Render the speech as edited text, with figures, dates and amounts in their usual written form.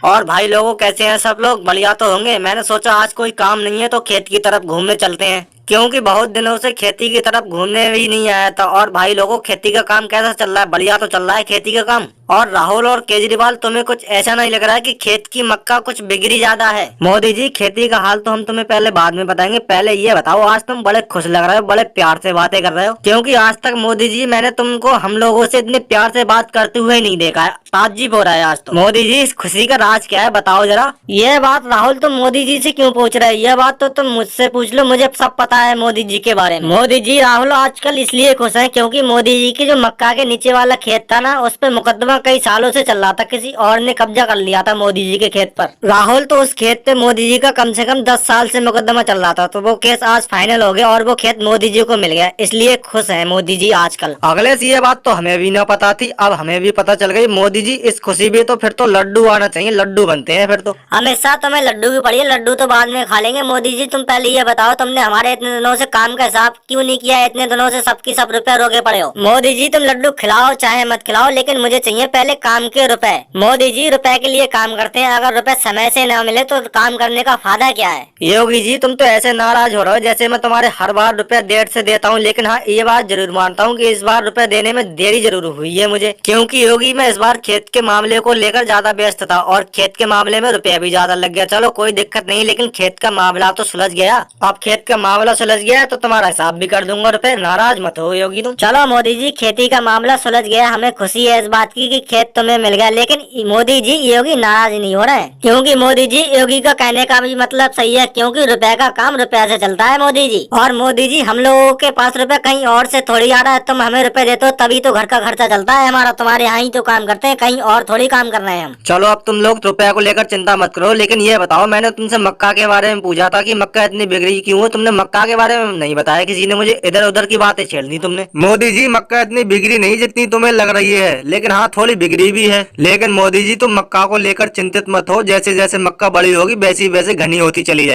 और भाई लोगों कैसे हैं सब लोग? बढ़िया तो होंगे। मैंने सोचा आज कोई काम नहीं है तो खेत की तरफ घूमने चलते हैं, क्योंकि बहुत दिनों से खेती की तरफ घूमने भी नहीं आया था। और भाई लोगों खेती का काम कैसा चल रहा है? बढ़िया तो चल रहा है खेती का काम। और राहुल और केजरीवाल, तुम्हें कुछ ऐसा नहीं लग रहा है कि खेत की मक्का कुछ बिगड़ी ज्यादा है? मोदी जी, खेती का हाल तो हम तुम्हें पहले बाद में बताएंगे, पहले ये बताओ आज तुम बड़े खुश लग रहे हो, बड़े प्यार से बातें कर रहे हो, क्योंकि आज तक मोदी जी मैंने तुमको हम लोगों से इतने प्यार से बात करते हुए नहीं देखा है। ताज्जुब हो रहा है आज तो। मोदी जी, इस खुशी का राज क्या है बताओ जरा। ये बात राहुल तुम मोदी जी से क्यों पूछ रहे हो? ये बात तो तुम मुझसे पूछ लो, मुझे सब पता है मोदी जी के बारे में। मोदी जी, राहुल आजकल इसलिए खुश है क्योंकि मोदी जी की जो मक्का के नीचे वाला खेत था ना, उस पे मुकदमा कई सालों से चल रहा था, किसी और ने कब्जा कर लिया था मोदी जी के खेत पर। राहुल, तो उस खेत पे मोदी जी का कम से कम 10 साल से मुकदमा चल रहा था, तो वो केस आज फाइनल हो गया और वो खेत मोदी जी को मिल गया, इसलिए खुश है मोदी जी आजकल। अगले से ये बात तो हमें भी न पता थी, अब हमें भी पता चल गई। मोदी जी, इस खुशी में तो फिर तो लड्डू आना चाहिए, लड्डू बनते हैं फिर तो। हमेशा तुम्हें लड्डू की पड़ी है, लड्डू तो बाद में खा लेंगे। मोदी जी, तुम पहले ये बताओ, तुमने हमारे इतने दिनों से काम का हिसाब क्यों नहीं किया? इतने दिनों से सबकी सब रुपए रोके पड़े हो। मोदी जी, तुम लड्डू खिलाओ चाहे मत खिलाओ, लेकिन मुझे चाहिए पहले काम के रुपए। मोदी जी, रुपए के लिए काम करते हैं, अगर रुपए समय से न मिले तो काम करने का फायदा क्या है? योगी जी, तुम तो ऐसे नाराज हो रहे हो जैसे मैं तुम्हारे हर बार रुपए देर से देता हूँ, लेकिन हाँ ये बात जरूर मानता हूँ कि इस बार रुपए देने में देरी जरूर हुई है मुझे, क्योंकि योगी मैं इस बार खेत के मामले को लेकर ज्यादा व्यस्त था और खेत के मामले में रुपया भी ज्यादा लग गया। चलो कोई दिक्कत नहीं, लेकिन खेत का मामला तो सुलझ गया। अब खेत का मामला सुलझ गया तो तुम्हारा हिसाब भी कर दूंगा रुपए, नाराज मत हो योगी तुम। चलो मोदी जी, खेती का मामला सुलझ गया, हमें खुशी है इस बात की कि खेत तुम्हें मिल गया, लेकिन मोदी जी योगी नाराज नहीं हो रहे, क्योंकि मोदी जी योगी का कहने का भी मतलब सही है, क्योंकि रुपए का काम रुपए से चलता है मोदी जी। और मोदी जी, हम लोगों के पास रुपए कहीं और से थोड़ी आ रहा है, तुम हमें रुपए देते हो तभी तो घर का खर्चा चलता है हमारा, तुम्हारे यहाँ ही तो काम करते हैं, कहीं और थोड़ी काम कर रहे हैं हम। चलो अब तुम लोग रुपया को लेकर चिंता मत करो, लेकिन ये बताओ, मैंने तुमसे मक्का के बारे में पूछा था कि मक्का इतनी बिगड़ी क्यों है, तुमने मक्का के बारे में नहीं बताया किसी ने मुझे, इधर उधर की बातें छेड़ दी तुमने। मोदी जी, मक्का इतनी बिगड़ी नहीं जितनी तुम्हें लग रही है, लेकिन हाँ थोड़ी बिगड़ी भी है। लेकिन मोदी जी, तुम मक्का को लेकर चिंतित मत हो, जैसे जैसे मक्का बड़ी होगी वैसी वैसे घनी होती चली जाएगी।